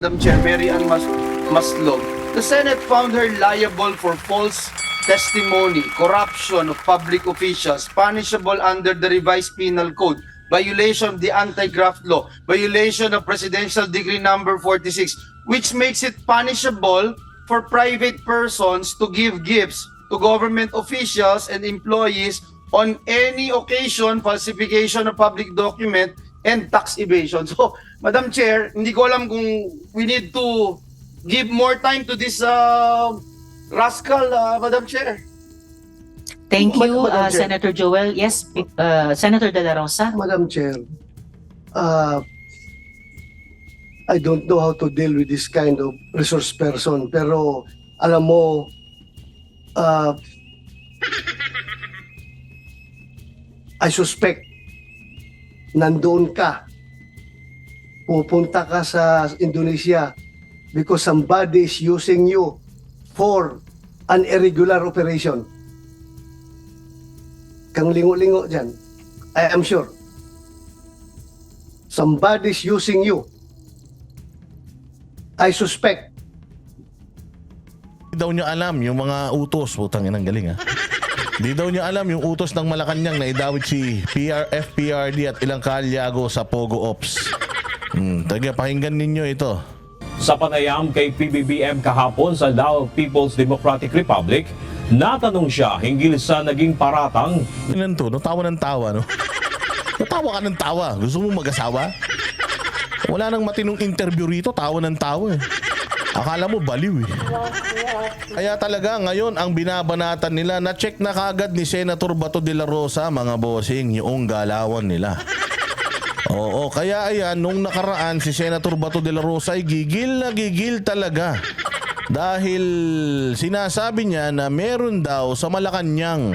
Madam Chair, Mary Ann Maslog, the Senate found her liable for false testimony, corruption of public officials, punishable under the revised penal code, violation of the anti-graft law, violation of Presidential Decree number 46, which makes it punishable for private persons to give gifts to government officials and employees on any occasion, falsification of public document, and tax evasion. So, Madam Chair, hindi ko alam kung we need to give more time to this rascal, Madam Chair. Thank you, Madam Chair. Senator Joel. Yes, Senator De La Rosa. Madam Chair, I don't know how to deal with this kind of resource person, pero alam mo, I suspect nandoon ka, pupunta ka sa Indonesia because somebody is using you for an irregular operation. Kang lingo-lingo dyan, I am sure. Somebody's using you. I suspect. Hindi daw niya alam yung mga utos. Putang inang galing ha. Hindi daw niya alam yung utos ng Malacanang na idawit si FPRD at ilang kalyago sa Pogo Ops. Taga pakinggan ninyo ito. Sa panayam kay PBBM kahapon sa Lao People's Democratic Republic, natanong siya hinggil sa naging paratang. Ilan to? No? Tawa ng tawa, no? Natawa ka ng tawa. Gusto mo mag-asawa? Wala nang matinong interview rito. Tawa ng tawa eh. Akala mo baliw eh. Kaya talaga ngayon ang binabanatan nila, na-check na kagad ni Senator Bato de la Rosa, mga bossing, yung galawan nila. Oo, kaya ayan, nung nakaraan si Senator Bato de la Rosa ay gigil na gigil talaga. Dahil sinasabi niya na meron daw sa Malacanang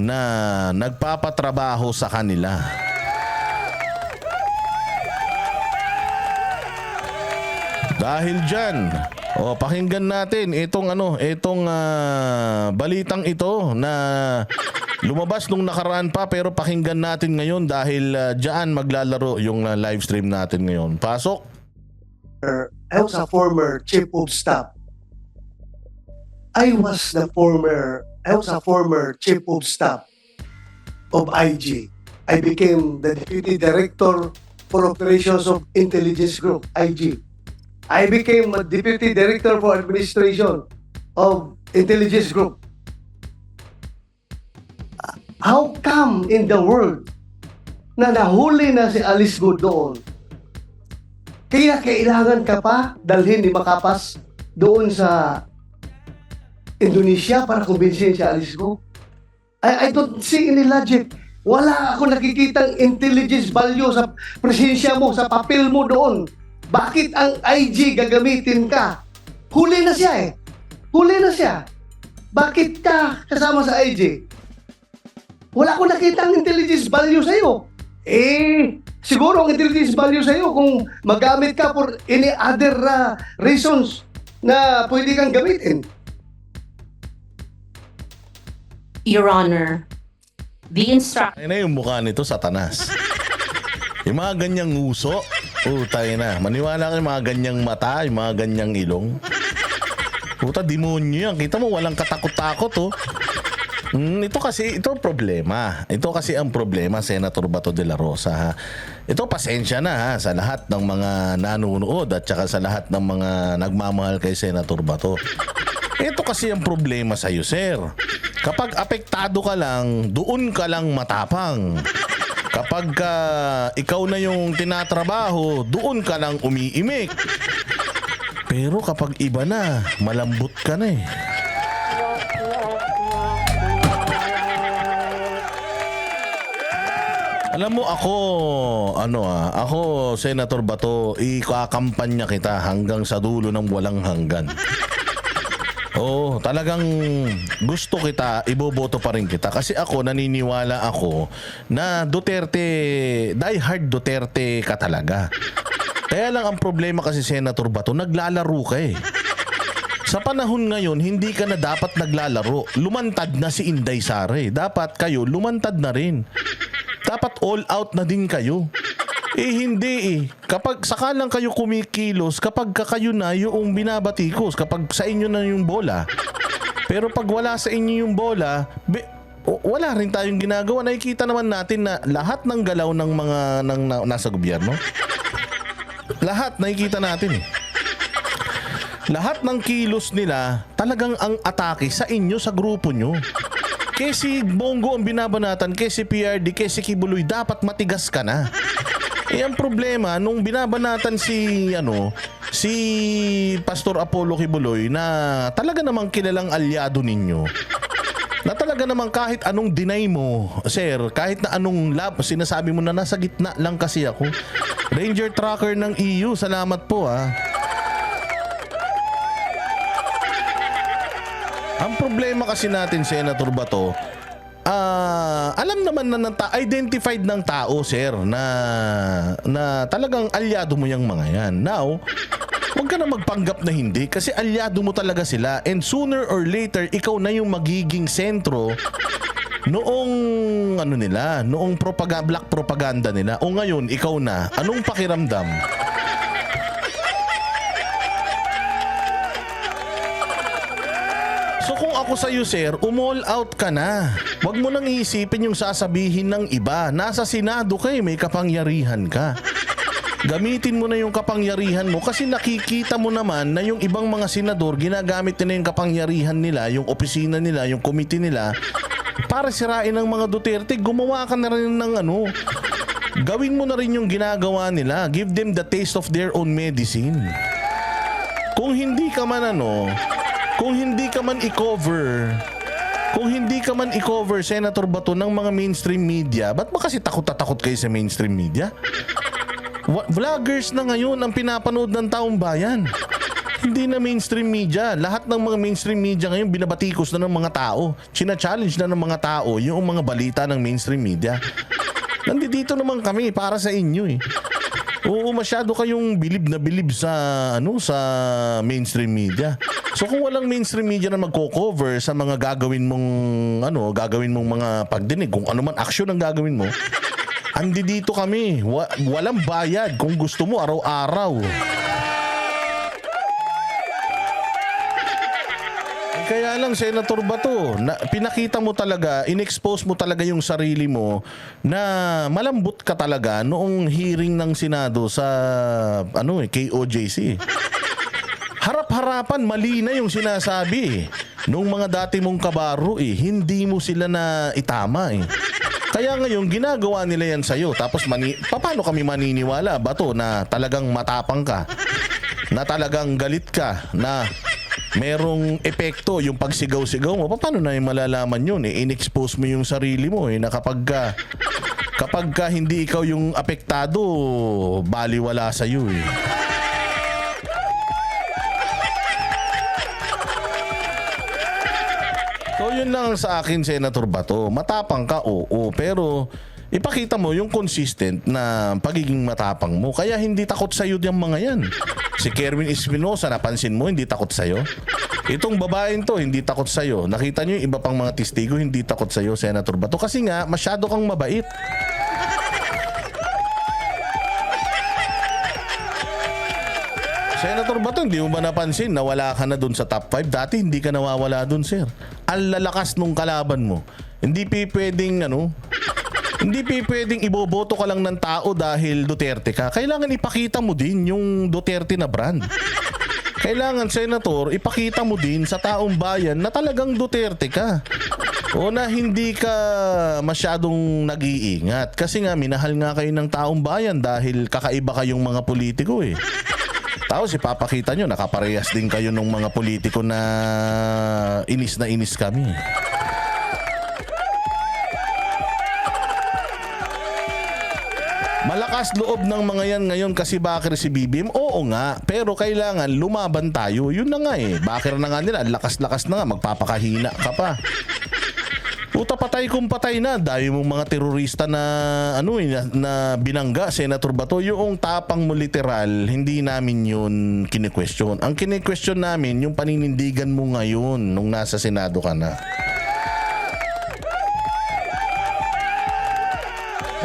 na nagpapatrabaho sa kanila. Dahil dyan, pakinggan natin itong balitang ito na lumabas nung nakaraan pa, pero pakinggan natin ngayon dahil dyan maglalaro yung live stream natin ngayon. Pasok. I was a former chief of staff. I was a former chief of staff of IG. I became the deputy director for operations of intelligence group, IG. I became a deputy director for administration of intelligence group. How come in the world na nahuli na si Alice Go doon? Kaya kailangan ka pa dalhin ni Makapas doon sa Indonesia para kumbinsin si Alice Go? I don't see any logic. Wala ako nakikitang intelligence value sa presensya mo, sa papel mo doon. Bakit ang IG gagamitin ka? Huli na siya eh. Huli na siya. Bakit ka kasama sa IG? Wala ko nakita ang intelligence value sa'yo. Siguro ang intelligence value sa'yo kung magamit ka for any other reasons na pwede kang gamitin. Your Honor, the instruction. Ay na yung mukha nito, Satanas. Yung mga ganyang nguso, tayo na. Maniwala ka yung mga ganyang mata, yung mga ganyang ilong. Puta, demonyo yan. Kita mo, walang katakot-takot, oh. Ito ang problema. Ito kasi ang problema, Senator Bato de la Rosa, ha. Ito, pasensya na, ha, sa lahat ng mga nanonood at saka sa lahat ng mga nagmamahal kay Senator Bato. Ito kasi ang problema sa'yo, sir. Kapag apektado ka lang, doon ka lang matapang. Kapag ikaw na yung tinatrabaho, doon ka lang umiimik. Pero kapag iba na, malambot ka na eh. Alam mo ako Senator Bato, ikakampanya kita hanggang sa dulo ng walang hanggan. Talagang gusto kita, iboboto pa rin kita. Kasi ako, naniniwala ako na Duterte, diehard Duterte ka talaga. Kaya lang ang problema kasi, Senator Bato, naglalaro ka eh. Sa panahon ngayon, hindi ka na dapat naglalaro. Lumantad na si Inday Sara eh. Dapat kayo, lumantad na rin. Dapat all out na din kayo. Hindi eh. Kapag sakalang kayo kumikilos, kapag kayo na yung binabatikos, kapag sa inyo na yung bola. Pero pag wala sa inyo yung bola, wala rin tayong ginagawa. Nakikita naman natin na lahat ng galaw ng mga nasa gobyerno, lahat nakikita natin eh. Lahat ng kilos nila talagang ang atake sa inyo, sa grupo nyo. Kaya si Bongo ang binabanatan, kaya si PRD, kaya si Kibuloy, dapat matigas ka na. Eh ang problema, nung binabanatan si Pastor Apollo Kibuloy na talaga namang kilalang alyado ninyo, na talaga namang kahit anong deny mo, sir, kahit na anong sinasabi mo na nasa gitna lang kasi ako. Ranger Tracker ng EU, salamat po Ang problema kasi natin, Senator Bato, alam naman na identified ng tao, sir, na talagang alyado mo yung mga yan. Now, huwag ka na magpanggap na hindi kasi alyado mo talaga sila, and sooner or later, ikaw na yung magiging sentro noong noong black propaganda nila. O ngayon, ikaw na. Anong pakiramdam? So kung ako sa'yo, sir, umall out ka na. Huwag mo nang iisipin yung sasabihin ng iba. Nasa Senado ka may kapangyarihan ka. Gamitin mo na yung kapangyarihan mo kasi nakikita mo naman na yung ibang mga senador ginagamit nila yung kapangyarihan nila, yung opisina nila, yung committee nila para sirain ang mga Duterte. Gumawa ka na rin ng gawin mo na rin yung ginagawa nila. Give them the taste of their own medicine. Kung hindi ka man kung hindi ka man i-cover, Senator Bato, ng mga mainstream media, ba't ba kasi takot kayo sa mainstream media? Vloggers na ngayon ang pinapanood ng taong bayan. Hindi na mainstream media. Lahat ng mga mainstream media ngayon binabatikos na ng mga tao. China-challenge na ng mga tao yung mga balita ng mainstream media. Nandito naman kami para sa inyo eh. Oo, masyado kayong bilib sa mainstream media. So kung walang mainstream media na magko-cover sa mga gagawin mong mga pagdinig, kung ano man aksyon ang gagawin mo, andi dito kami. Walang bayad kung gusto mo araw-araw. Kaya lang, Senator Bato, pinakita mo talaga, in-expose mo talaga yung sarili mo na malambot ka talaga noong hearing ng Senado sa KOJC. Harap-harapan, mali na yung sinasabi nung mga dati mong kabaro hindi mo sila na itama Kaya ngayon, ginagawa nila yan sa'yo. Tapos, paano kami maniniwala, Bato, na talagang matapang ka? Na talagang galit ka? Na merong epekto yung pagsigaw-sigaw mo? Paano na yung malalaman yun? In-expose mo yung sarili mo na kapag ka hindi ikaw yung apektado, baliwala sa'yo So yun lang sa akin, Senator Bato. Matapang ka, oo, pero ipakita mo yung consistent na pagiging matapang mo. Kaya hindi takot sa'yo yung mga yan. Si Kerwin Espinosa, napansin mo, hindi takot sa'yo. Itong babaeng to, hindi takot sa'yo. Nakita nyo yung iba pang mga testigo, hindi takot sa'yo, Senator Bato. Kasi nga, masyado kang mabait. Senator Bato, hindi mo ba napansin na wala ka na dun sa top 5? Dati hindi ka nawawala dun, sir. Ang lalakas nung kalaban mo. Hindi pwedeng iboboto ka lang ng tao dahil Duterte ka. Kailangan ipakita mo din yung Duterte na brand. Kailangan, Senator, ipakita mo din sa taong bayan na talagang Duterte ka. O na hindi ka masyadong nag-iingat. Kasi nga, minahal nga kayo ng taong bayan dahil kakaiba kayong mga politiko Tapos ipapakita nyo, nakaparehas din kayo ng mga politiko na inis kami. Malakas loob ng mga yan ngayon kasi Bakir si BBM. Oo nga, pero kailangan lumaban tayo. Yun na nga Bakir na nga nila, lakas-lakas na nga, magpapakahina ka pa. Puta, patay kung patay na. Dahil mong mga terorista na na binangga, Senator Bato, yung tapang mo literal, hindi namin yun kine-question. Ang kine-question namin, yung paninindigan mo ngayon nung nasa Senado ka na.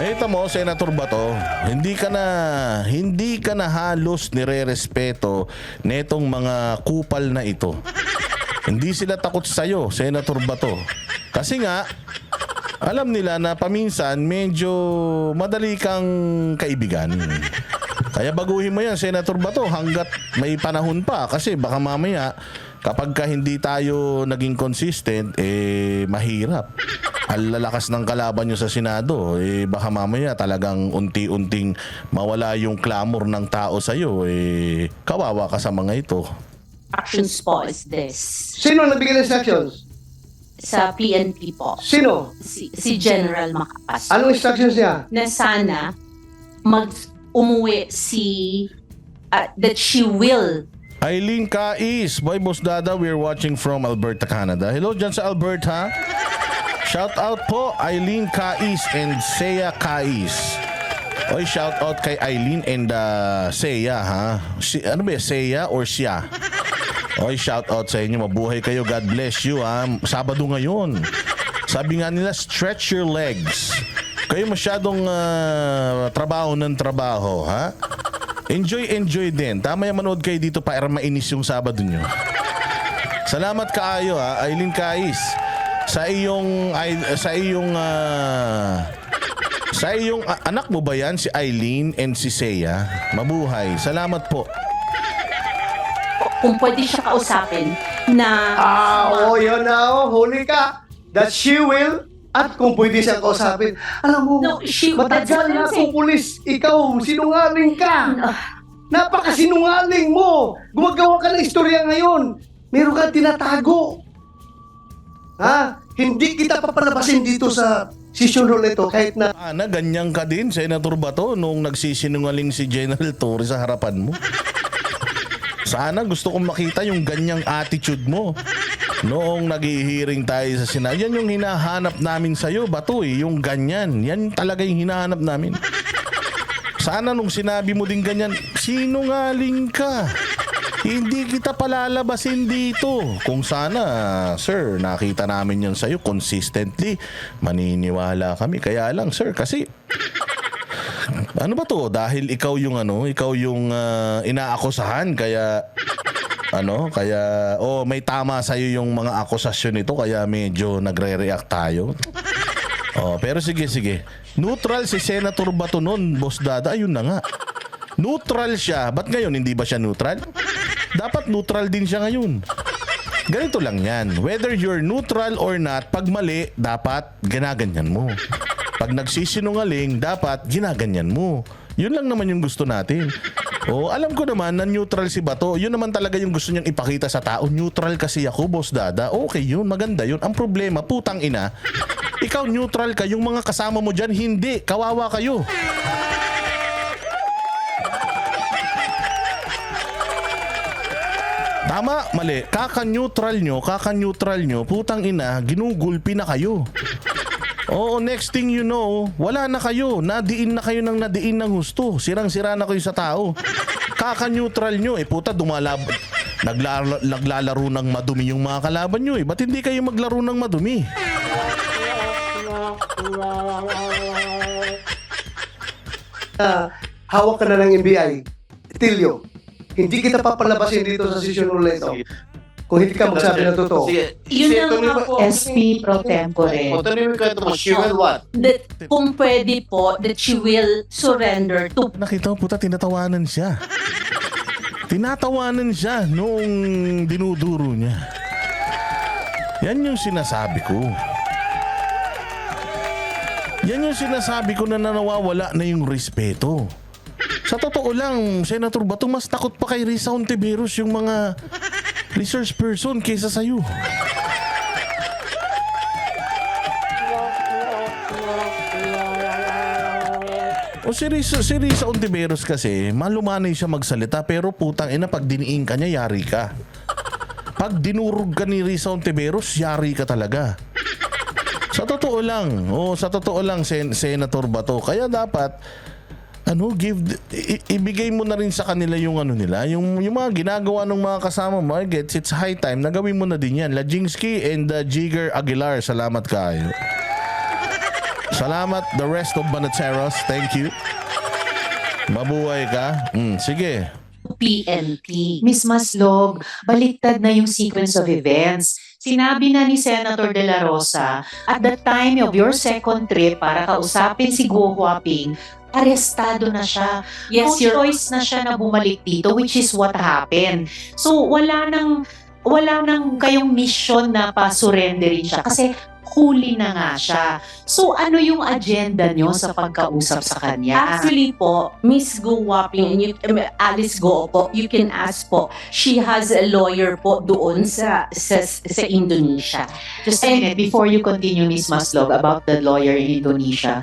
Ito mo, Senator Bato, hindi ka na halos nire-respeto netong mga kupal na ito. Hindi sila takot sa'yo, Senator Bato. Kasi nga, alam nila na paminsan medyo madali kang kaibigan. Kaya baguhin mo yan, Senator Bato, hanggat may panahon pa. Kasi baka mamaya, kapag ka hindi tayo naging consistent, mahirap. Ang lalakas ng kalaban nyo sa Senado, baka mamaya talagang unti-unting mawala yung clamor ng tao sa'yo, kawawa ka sa mga ito. Actions po is this. Sino nagbigay ng instructions? Sa PNP po. Sino? Si General Macapas. Anong instructions niya? Na sana umuwi that she will. Eileen Cais, Boy Boss Dada, we're watching from Alberta, Canada. Hello dyan sa Alberta. Shout out po Eileen Cais and Seya Cais. Oy, shout out kay Eileen and Seya, ha? Ano ba, Seya or siya? Oy, shout out sa inyo. Mabuhay kayo. God bless you, ha? Sabado ngayon. Sabi nga nila, stretch your legs. Kayo masyadong trabaho ng trabaho, ha? Enjoy din. Tama yung manood kayo dito para mainis yung Sabado nyo. Salamat kaayo, ha? Eileen Cais. Sa iyong anak mo ba yan, si Eileen and si Seya? Mabuhay. Salamat po. Kung pwede siya kausapin na Yun na, huli ka. That she will, at kung pwede siya kausapin. Alam mo, No, that's matagal what I'm na saying. akong pulis. Ikaw, sinungaling ka. Napakasinungaling mo. Gumagawa ka ng istorya ngayon. Meron ka tinatago. Ha? Hindi kita papalabasin dito sa session hall ito kahit na Ana, ganyan ka din, Senator Bato, nung nagsisinungaling si General Torre sa harapan mo. Sana gusto kong makita yung ganyang attitude mo. Noong nag-hearing tayo sa Senado, yan yung hinahanap namin sa'yo, Bato, yung ganyan. Yan talaga yung hinahanap namin. Sana nung sinabi mo din ganyan, sinungaling ka. Hindi kita palalabasin dito. Kung sana, sir, nakita namin yan sa'yo consistently, maniniwala kami. Kaya lang, sir, kasi ano ba to? Dahil ikaw yung inaakusahan, kaya may tama sa'yo yung mga akusasyon nito, kaya medyo nagre-react tayo. Pero sige. Neutral si Senator Bato nun, Boss Dada, ayun na nga. Neutral siya. Ba't ngayon hindi ba siya neutral? Dapat neutral din siya ngayon. Ganito lang yan. Whether you're neutral or not, pag mali, dapat ginaganyan mo. Pag nagsisinungaling, dapat ginaganyan mo. Yun lang naman yung gusto natin. Alam ko naman na neutral si Bato. Yun naman talaga yung gusto niyang ipakita sa tao. Neutral kasi ako, Boss Dada. Okay yun, maganda yun. Ang problema, putang ina, ikaw neutral ka, yung mga kasama mo dyan, hindi. Kawawa kayo. Tama, mali. Kaka-neutral nyo, putang ina, ginugulpi na kayo. Next thing you know, wala na kayo. Nadiin na kayo ng nadiin ng husto. Sirang-sira na kayo sa tao. Kaka-neutral nyo, puta, naglalaro ng madumi yung mga kalaban nyo, Ba't hindi kayo maglaro ng madumi? hawak ka na ng NBI. Tilio, hindi kita papalabasin dito sa session hall na ito. Kung hindi ka magsabi ng totoo. Sige. Yun Sige, na tuloy nga mo. po. SP pro tempore. Tuloy mo yung kwento mo. She will what? That kung pwede po, that she will surrender to Nakita mo, puta, tinatawanan siya. Tinatawanan siya noong dinuduro niya. Yan yung sinasabi ko. Yan yung sinasabi ko na nawawala na yung respeto. Sa totoo lang, Senator Bato, mas takot pa kay Risa Ontiveros yung mga research person kaysa sa'yo. Si Risa Ontiveros kasi, malumanay siya magsalita, pero putang ina, pag diniing ka niya, yari ka. Pag dinurog ka ni Risa Ontiveros, yari ka talaga. Sa totoo lang, Senator Bato. Kaya dapat, ibigay mo na rin sa kanila yung yung mga ginagawa ng mga kasama mo. It's high time na gawin mo na din yan. Lajinsky and Jigger Aguilar, salamat kayo. Salamat the rest of Banateros. Thank you. Mabuhay ka. Sige. PNP. Miss Maslog, baliktad na yung sequence of events. Sinabi na ni Senator De La Rosa, at the time of your second trip para kausapin si Guo Huaping, arestado na siya. Yes, No choice na siya na bumalik dito, which is what happened. So, wala nang kayong mission na pa-surrenderin siya kasi huli na nga siya. So, ano yung agenda nyo sa pagkausap sa kanya? Actually po, Miss Go Waping, Alice Go po, you can ask po. She has a lawyer po doon sa Indonesia. Just a minute, before you continue, Ms. Maslog, about the lawyer in Indonesia,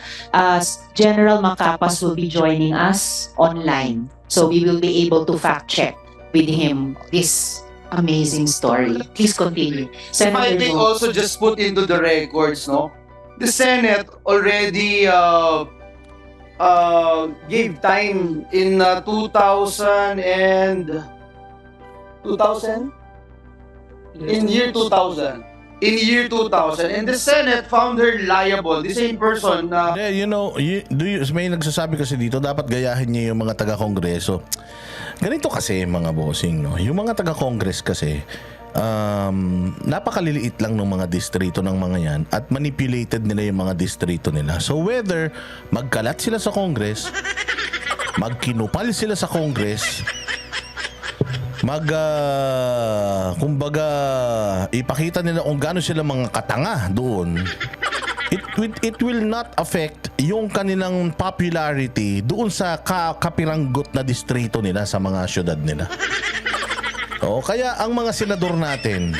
General Macapas will be joining us online. So we will be able to fact check with him this amazing story. Please continue. If I may Go. also just put into the records, no? The Senate already gave time in 2000 and 2000? In year 2000. In year 2000. And the Senate found her liable. The same person na You know, may nagsasabi kasi dito, dapat gayahin niya yung mga taga-kongreso. Ganito kasi mga bossing, no? Yung mga taga-Congress kasi, napakaliliit lang ng mga distrito ng mga yan at manipulated nila yung mga distrito nila. So whether magkalat sila sa Congress, magkinupal sila sa Congress, kumbaga ipakita nila kung gaano sila mga katanga doon, it will not affect yung kanilang popularity doon sa kapiranggot na distrito nila sa mga syudad nila. Kaya ang mga senador natin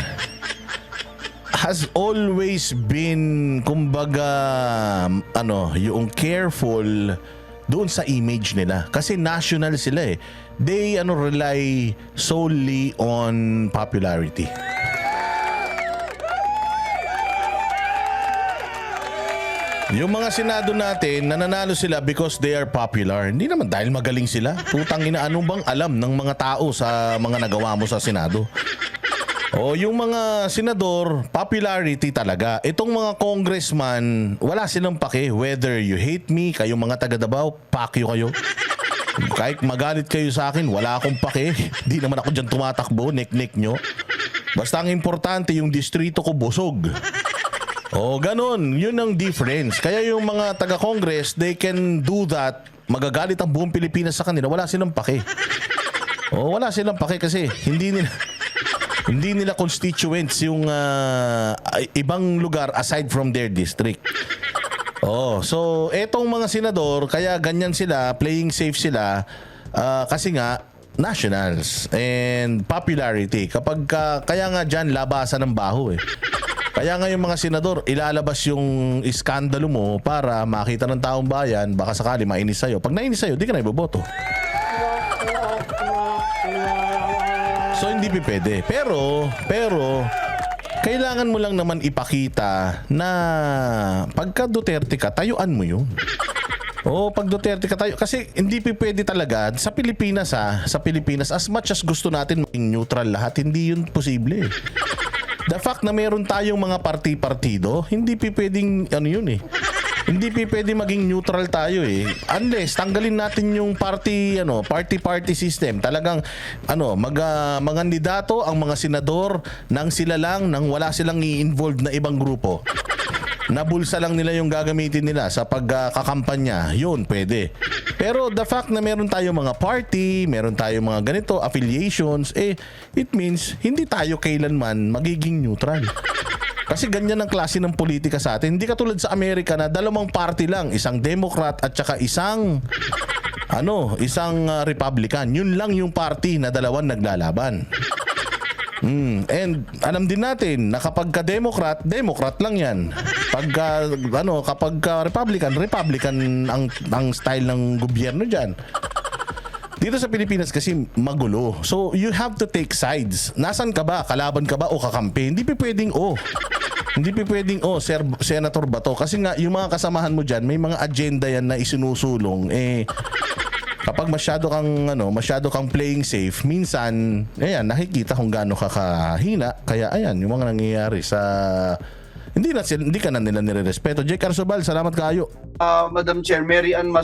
has always been, kumbaga, yung careful doon sa image nila. Kasi national sila eh. They rely solely on popularity. Yung mga senado natin, nananalo sila because they are popular. Hindi naman dahil magaling sila. Putang ina, anong bang alam ng mga tao sa mga nagawa mo sa senado? Yung mga senador, popularity talaga. Itong mga congressman, wala silang pake. Whether you hate me, kayong mga taga Davao, pakyo kayo. Kahit magalit kayo sa akin, wala akong pake. Di naman ako dyan tumatakbo, nek-nek nyo. Basta ang importante, yung distrito ko busog. Ganon. Yun ang difference. Kaya yung mga taga-Congress, they can do that. Magagalit ang buong Pilipinas sa kanila. Wala silang pake. Wala silang pake kasi hindi nila constituents yung ibang lugar aside from their district. So etong mga senador, kaya ganyan sila, playing safe sila kasi nga nationals and popularity. Kaya nga dyan labasan ng baho eh. Kaya nga yung mga senador, ilalabas yung iskandalo mo para makita ng taong bayan, baka sakali mainis sa'yo. Pag nainis sa'yo, di ka na iboboto. So hindi pwede. Pero kailangan mo lang naman ipakita na pagka Duterte ka, tayuan mo yun. Pag Duterte ka tayo, kasi hindi pwede talaga sa Pilipinas as much as gusto natin maging neutral lahat, hindi yun posible. The fact na meron tayong mga partido, hindi pwedeng yun eh. Hindi pwedeng maging neutral tayo eh. Unless tanggalin natin yung party system. Talagang mangandidato ang mga senador nang sila lang, nang wala silang i-involved na ibang grupo. Nabulsa lang nila yung gagamitin nila sa pagkakampanya. Yun, pwede. Pero the fact na meron tayong mga party, meron tayong mga ganito, affiliations, it means hindi tayo kailanman magiging neutral. Kasi ganyan ang klase ng politika sa atin. Hindi katulad sa Amerika na dalawang party lang, isang Democrat at saka isang Republican. Yun lang yung party na dalawang naglalaban. And alam din natin na kapag ka-Democrat, Democrat lang yan. Kapag Republican ang style ng gobyerno dyan. Dito sa Pilipinas kasi magulo. So you have to take sides. Nasaan ka ba? Kalaban ka ba o kakampi? Hindi pwedeng Hindi pwedeng Senator Bato. Kasi nga yung mga kasamahan mo dyan, may mga agenda yan na isinusulong. Kapag masyado kang playing safe, minsan, nakikita kung gaano ka kahina. Kaya ayan, yung mga nangyayari sa Hindi ka na nila nirerespeto. Jake Arsobal, salamat kayo. Madam Chair, Mary Ann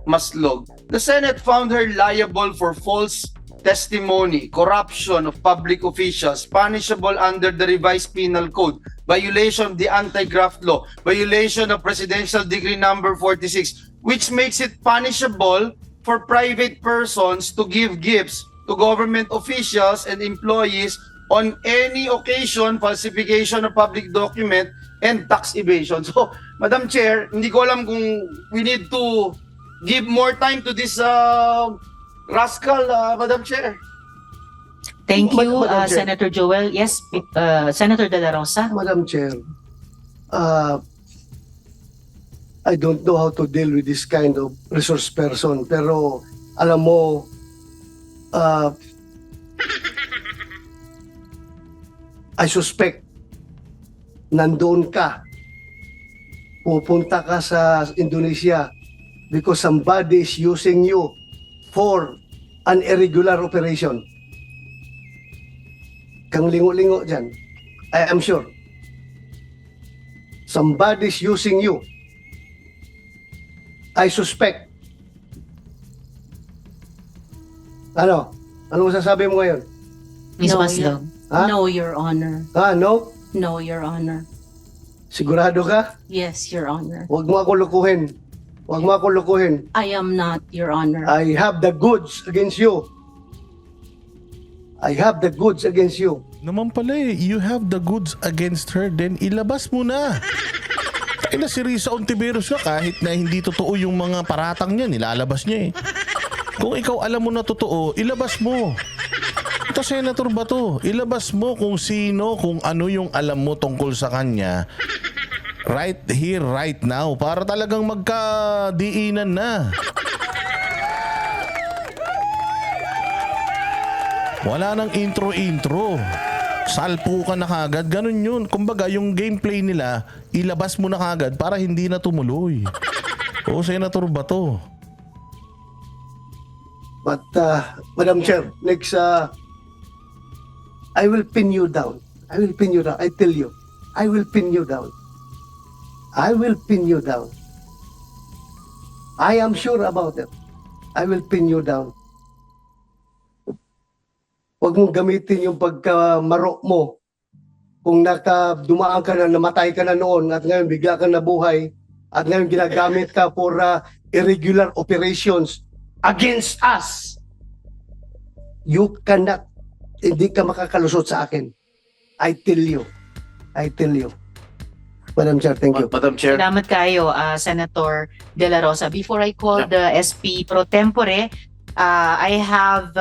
Maslog, the Senate found her liable for false testimony, corruption of public officials, punishable under the revised penal code, violation of the anti-graft law, violation of Presidential Decree number 46, which makes it punishable for private persons to give gifts to government officials and employees on any occasion, falsification of public document, and tax evasion. So, Madam Chair, hindi ko alam kung we need to give more time to this rascal, Madam Chair. Thank you, Madam Chair. Senator Joel. Yes, Senator De La Rosa. Madam Chair, I don't know how to deal with this kind of resource person, pero alam mo, I suspect nandoon ka, pupunta ka sa Indonesia because somebody is using you for an irregular operation. Kang lingo-lingo dyan, I am sure. Somebody's using you. I suspect. Ano? Ano masasabi mo ngayon? Ms. No, Maslog. Ha? No, Your Honor. No? No, Your Honor. Sigurado ka? Yes, Your Honor. Huwag mo ako lukuhin. Huwag mo ako lukuhin. I am not, Your Honor. I have the goods against you. I have the goods against you. Naman pala you have the goods against her, then ilabas mo na. Ina si Risa Ontiveros ka, kahit na hindi totoo yung mga paratang niya, nilalabas niya eh. Kung ikaw alam mo na totoo, ilabas mo. Ito, Senator Bato, ilabas mo kung sino, kung ano yung alam mo tungkol sa kanya. Right here, right now, para talagang magkadiinan na. Wala nang intro-intro. Salpo ka na kagad. Ganun yun. Kumbaga, yung gameplay nila, ilabas mo na kagad para hindi na tumuloy. O, Senator Bato. But, Madam Chair, next, I will pin you down. I will pin you down. I tell you. I will pin you down. I will pin you down. I am sure about it. I will pin you down. Huwag mong gamitin yung pagkamaro mo. Kung dumaan ka na, namatay ka na noon at ngayon bigla ka nabuhay at ngayon ginagamit ka for irregular operations against us. You cannot, hindi ka makakalusot sa akin. I tell you. I tell you. Madam Chair, thank you. Madam Chair. Salamat kayo, Senator De La Rosa. Before I call the SP pro tempore, I have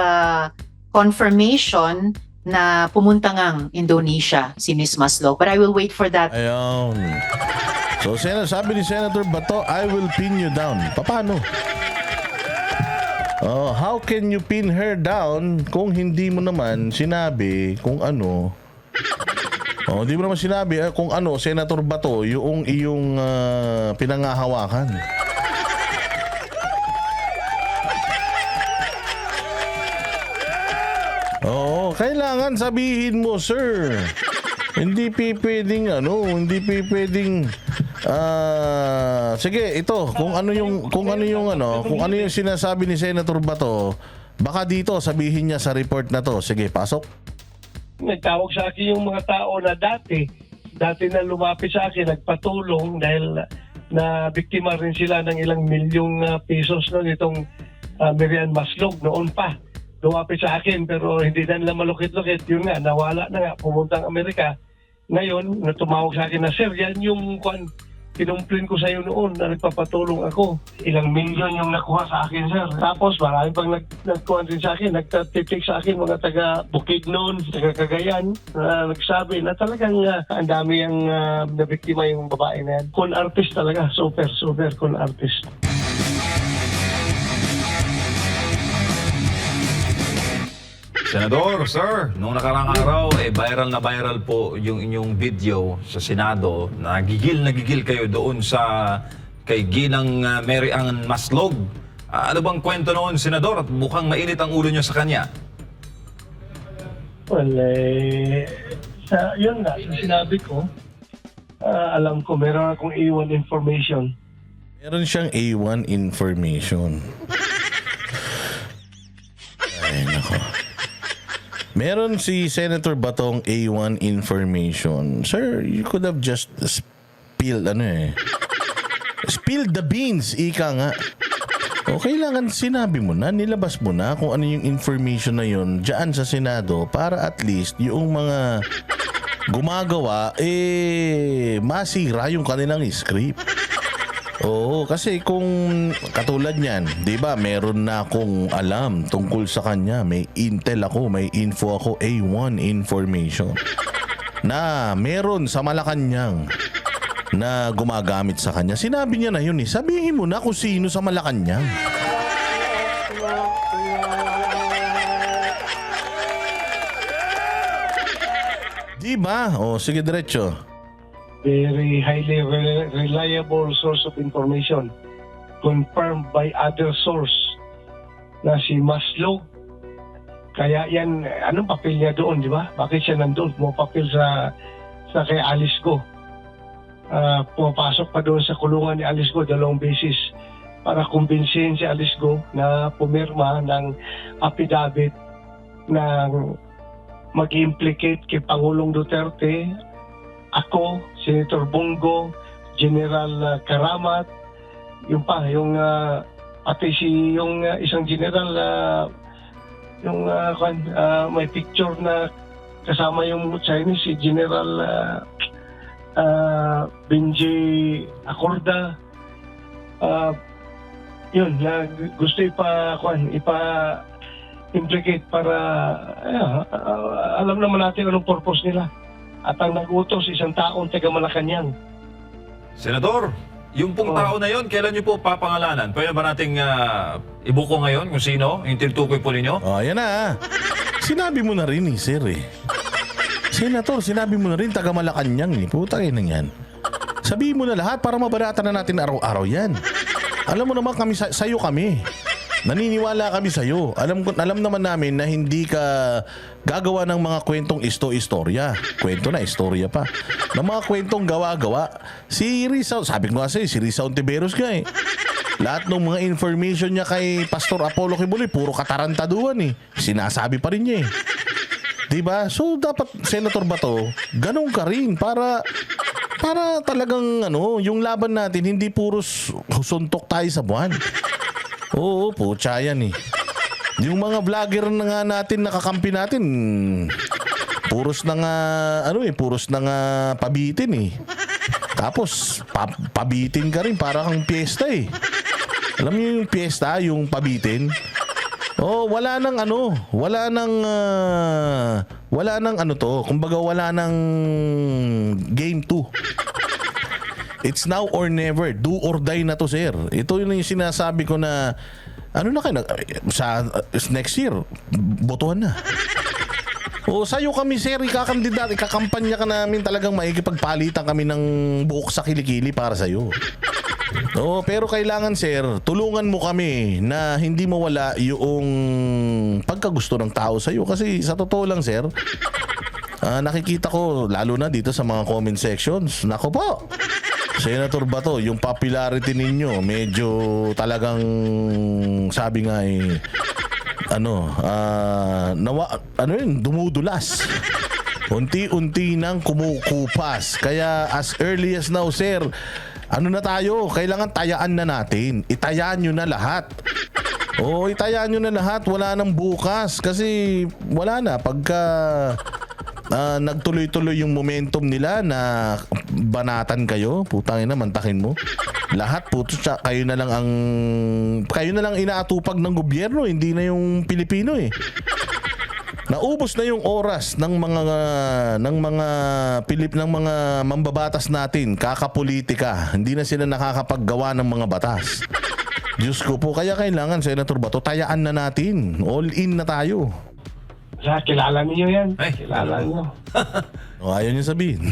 confirmation na pumunta ngang Indonesia si Ms. Maslog. But I will wait for that. Ayun. So, sabi ni Senator Bato, I will pin you down. Paano? Oh, how can you pin her down kung hindi mo naman sinabi kung ano? Oh, hindi mo naman sinabi kung ano, Senator Bato, yung iyong pinangahawakan. Oo, kailangan sabihin mo, sir. Hindi pwedeng hindi pwedeng sige, ito, kung ano yung sinasabi ni Senator Bato, baka dito sabihin niya sa report na to. Sige, pasok. Nagtawag sa akin yung mga tao na dati na lumapit sa akin, nagpatulong dahil na biktima rin sila ng ilang milyong pesos itong Mary Ann Maslog noon pa. Lumapit sa akin pero hindi na nila malukit-lukit. Yun nga, nawala na nga, pumunta ang Amerika. Ngayon, tumawag sa akin na, sir, yan yung kinumplin ko sa iyo noon na nagpapatulong ako. Ilang milyon yung nakuha sa akin, sir. Tapos marami pang nagkuha din sa akin, nagtitik sa akin mga taga Bukidnon, taga Cagayan, na nagsabi na talagang ang dami ang nabiktima yung babae na yan. Con artist talaga, super con artist. Senador, sir, noong nakarang araw, viral na viral po yung inyong video sa Senado na gigil kayo doon sa kay Ginang Mary Ann Maslog. Ano bang kwento noon, Senador? At mukhang mainit ang ulo niyo sa kanya. Well, yun nga, yung sinabi ko, alam ko, meron akong A1 information. Meron siyang A1 information. Ay, nako. Meron si Senator Batong A1 information. Sir, you could have just spilled spill the beans, ika nga. O kailangan sinabi mo na, nilabas mo na kung ano yung information na yun dyan sa Senado para at least yung mga gumagawa, masira yung kanilang script. Oo, kasi kung katulad niyan, 'di ba? Meron na akong alam tungkol sa kanya, may intel ako, may info ako, A1 information. Na meron sa Malacanang na gumagamit sa kanya. Sinabi niya na 'yun eh. Sabihin mo na kung sino sa Malacanang. Di ba? O sige, diretso. Very highly reliable source of information confirmed by other source na si Maslog. Kaya yan, anong papel niya doon, di ba? Bakit siya nandun? Pumapapil sa kay Alice Go. Pumapasok pa doon sa kulungan ni Alice Go 2 beses para kumbinsihin si Alice Go na pumirma ng affidavit na mag-implicate kay Pangulong Duterte, ako, Senator Bongo, General Karamat, yung pati yung isang general may picture na kasama yung Chinese, si General Benji Acorda. Yun, gusto ipa-implicate para alam naman natin anong purpose nila. At ang nag-utos, isang taong taga Malacanang. Senador, yung pong tao na yon, kailan niyo po papangalanan? Pwede ba nating ibuko ngayon kung sino? Yung tinutukoy po ninyo? O, ayan na. Sinabi mo na rin eh, sir eh. Senator, sinabi mo na rin, taga Malacanang eh. Puta kayo nang yan. Sabihin mo na lahat para mabarata na natin araw-araw yan. Alam mo naman kami, sa'yo kami. Naniniwala kami sa'yo. Alam naman namin na hindi ka gagawa ng mga kwentong istorya. Kwento na, istorya pa. Ng mga kwentong gawa-gawa. Si Rizal, sabi ko nga sa'yo, si Rizal Ontiveros ka eh. Lahat ng mga information niya kay Pastor Apollo Kibuloy, puro katarantaduhan eh. Sinasabi pa rin niya eh. Diba? So dapat, Senator Bato, ganun ka rin para talagang yung laban natin hindi puros suntok tayo sa buwan. Oo, putya yan eh. Yung mga vlogger na nga natin, nakakampi natin, puros na nga, puros na nga pabitin eh. Tapos, pabitin ka rin, para kang piyesta eh. Alam niyo yung piyesta, yung pabitin? Oh, wala nang kumbaga wala nang game 2. It's now or never. Do or die na to, sir. Ito yung sinasabi ko na sa next year, botohan na. O sa'yo kami, sir, ikakampanya ka namin, talagang maikipagpalitan kami ng buhok sa kilikili para sa'yo. Oo, pero kailangan, sir, tulungan mo kami na hindi mawala yung pagkagusto ng tao sa'yo. Kasi sa totoo lang, sir, nakikita ko, lalo na dito sa mga comment sections, nako po, Senator Bato, yung popularity ninyo, medyo talagang, sabi nga dumudulas. Unti-unti nang kumukupas. Kaya as early as now, sir, na tayo? Kailangan tayaan na natin. Itayaan nyo na lahat. Oo, itayaan nyo na lahat. Wala nang bukas. Kasi wala na. Pagka nagtuloy-tuloy yung momentum nila na banatan kayo, putangin na, mantakin mo. Lahat puto, kayo na lang inaatupag ng gobyerno, hindi na yung Pilipino eh. Naubos na yung oras ng mga mambabatas natin, kakapolitika. Hindi na sila nakakapaggawa ng mga batas. Diyos ko po, kaya kailangan, Senator Bato, tayaan na natin. All in na tayo. Kilala niyo yan. Ay, Kilala niyo. Ayaw niyo sabihin.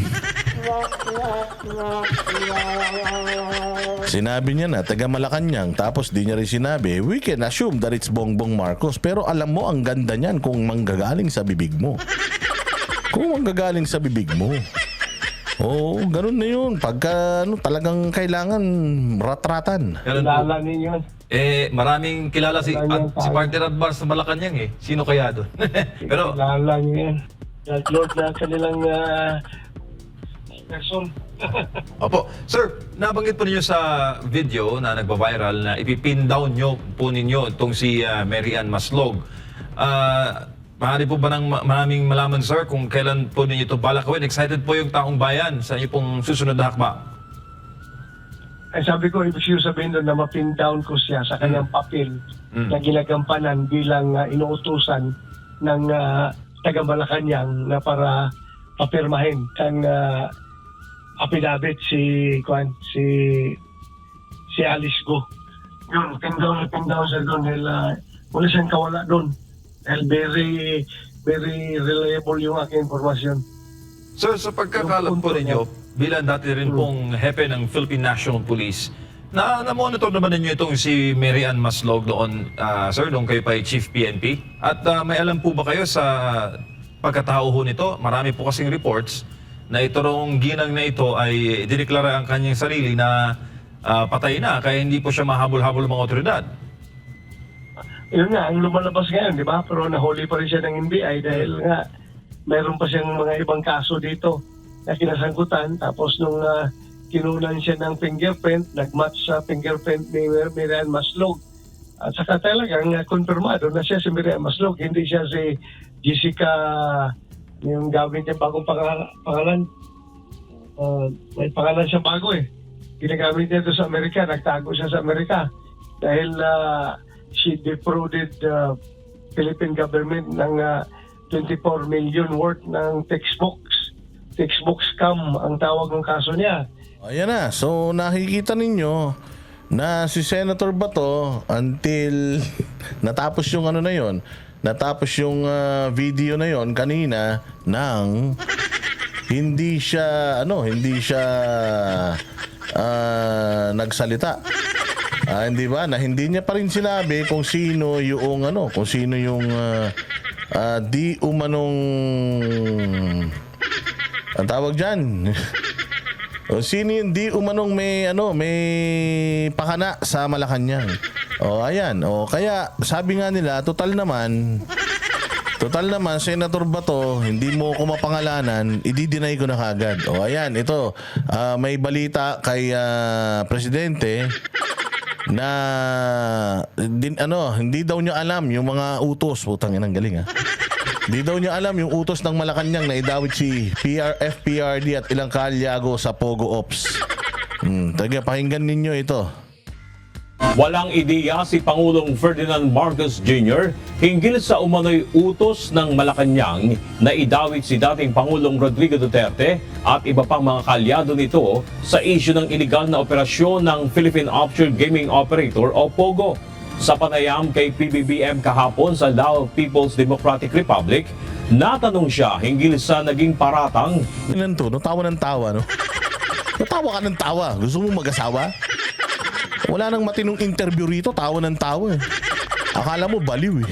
Sinabi niya na, taga Malacanang, tapos di niya rin sinabi, we can assume that it's Bongbong Marcos. Pero alam mo, ang ganda niyan kung manggagaling sa bibig mo. Kung manggagaling sa bibig mo. Oo, ganun na yun. Pagka talagang kailangan ratratan. Ganun po. Kilala ninyo. Maraming kilala si partner Adbar sa Malacanang eh. Sino kaya doon? Pero Kilala niyo yan. Lord na kanilang person. opo, sir, nabanggit po ninyo sa video na nagba-viral na ipipin down nyo po ninyo itong si Mary Ann Maslog. Maaari po ba ng maraming malaman, sir, kung kailan po ninyo ito balakawin? Excited po yung taong bayan sa inyo pong susunod na hakbang. Ay sabi ko, ibig sabihin doon na mapin down ko siya sa kanyang papel na ginagampanan bilang inuutusan ng taga Malacanang na para papirmahin ang affidavit si Alice Go. Yun, pin down siya doon dahil wala siyang kawala doon. Dahil very reliable yung aking informasyon. Sir, sa pagkakalam po ninyo, bilang dati rin pong hepe ng Philippine National Police, na-monitor naman ninyo itong si Mary Ann Maslog doon, sir, nung kayo pa ay Chief PNP. At may alam po ba kayo sa pagkatao ho nito? Marami po kasing reports na ito rong ginang na ito ay dineklara ang kanyang sarili na patay na, kaya hindi po siya mahabol-habol ng mga otoridad. Yun nga, ang lumalabas ngayon, di ba? Pero nahuli pa rin siya ng NBI dahil nga mayroon pa siyang mga ibang kaso dito na kinasangkutan. Tapos nung kinunan siya ng fingerprint, nag-match sa fingerprint ni Mary Ann Maslog. At saka talagang konfirmado na siya si Mary Ann Maslog, hindi siya si Jessica, yung gawin niya bagong pangalan. May pangalan siya bago eh. Ginagamit niya ito sa Amerika, nagtago siya sa Amerika. Dahil she defrauded the Philippine government ng 24 million worth ng textbook scam ang tawag ng kaso niya. Ayan na. So, nakikita ninyo na si Senator Bato until natapos yung ano na yon, natapos yung video na yon kanina nang hindi siya nagsalita. Hindi ba? Na hindi niya pa rin sinabi kung sino yung di umanong ang tawag diyan. O sino yung di umanong may pakana sa Malacanang. O ayan, o kaya sabi nga nila total naman Senator Bato, hindi mo ko mapangalanan, i-deny ko na kagad. O ayan, ito may balita kay Presidente na hindi daw niya alam yung mga utos, putang inang galing ha. Hindi daw niya alam yung utos ng Malacanang na idawit si FPRD at ilang kalyago sa Pogo Ops. Taga pakinggan ninyo ito. Walang ideya si Pangulong Ferdinand Marcos Jr. hinggil sa umano'y utos ng Malacanang na idawit si dating Pangulong Rodrigo Duterte at iba pang mga kalyado nito sa isyu ng iligal na operasyon ng Philippine Offshore Gaming Operator o POGO. Sa panayam kay PBBM kahapon sa Lao People's Democratic Republic, natanong siya hinggil sa naging paratang. Ilan to? Tawa ng tawa, no? Natawa ka ng tawa. Gusto mo mag-asawa? Wala nang matinong interview rito, tawa ng tawa eh. Akala mo baliw eh.